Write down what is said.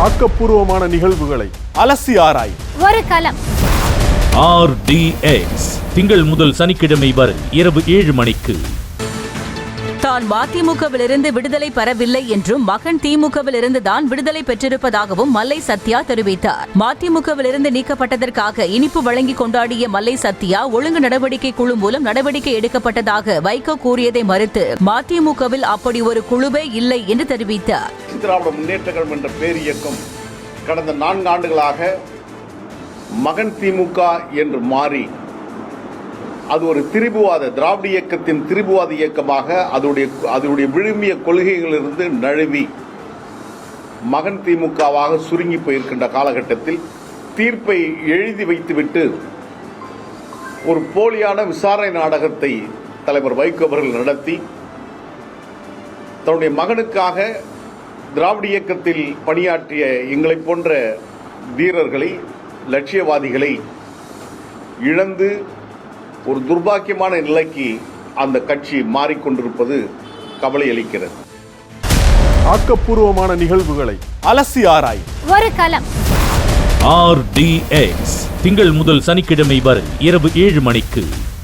ஆக்கப்பூர்வமான நிகழ்வுகளை அலசி ஆராய் ஒரு களம். RDX திங்கள் முதல் சனிக்கிழமை வரை இரவு 7 மணிக்கு. தான் மதிமுகவிலிருந்து விடுதலை பெறவில்லை என்றும் மகன் திமுகவிலிருந்து தான் விடுதலை பெற்றிருப்பதாகவும் மல்லை சத்யா தெரிவித்தார். மதிமுகவிலிருந்து நீக்கப்பட்டதற்காக இனிப்பு வழங்கி கொண்டாடிய மல்லை சத்யா ஒழுங்கு நடவடிக்கை குழு மூலம் நடவடிக்கை எடுக்கப்பட்டதாக வைகோ கூறியதை மறுத்து மதிமுகவில் அப்படி ஒரு குழுவே இல்லை என்று தெரிவித்தார். திராவிட முன்னேற்ற கழகம் என்ற பேர் இயக்கம் கடந்த 4 ஆண்டுகளாக மகன் திமுக என்று மாறி அது ஒரு திரிபுவாத திராவிட இயக்கத்தின் திரிபுவாத இயக்கமாக அதனுடைய விழுமிய கொள்கைகளிலிருந்து நழுவி மகன் திமுகவாக சுருங்கி போயிருக்கின்ற காலகட்டத்தில் தீர்ப்பை எழுதி வைத்துவிட்டு ஒரு போலியான விசாரணை நாடகத்தை தலைவர் வைகோ அவர்கள் நடத்தி தன்னுடைய மகனுக்காக திராவிட இயக்கத்தில் பணியாற்றிய எங்களை போன்ற வீரர்களை லட்சியவாதிகளை இழந்து ஒரு துர்பாக்கியமான நிலைக்கு அந்த கட்சி மாறிக்கொண்டிருப்பது கவலை அளிக்கிறது. ஆக்கப்பூர்வமான நிகழ்வுகளை அலசி ஆராய் ஒரு களம். RDX திங்கள் முதல் சனிக்கிழமை வரை இரவு 7 மணிக்கு.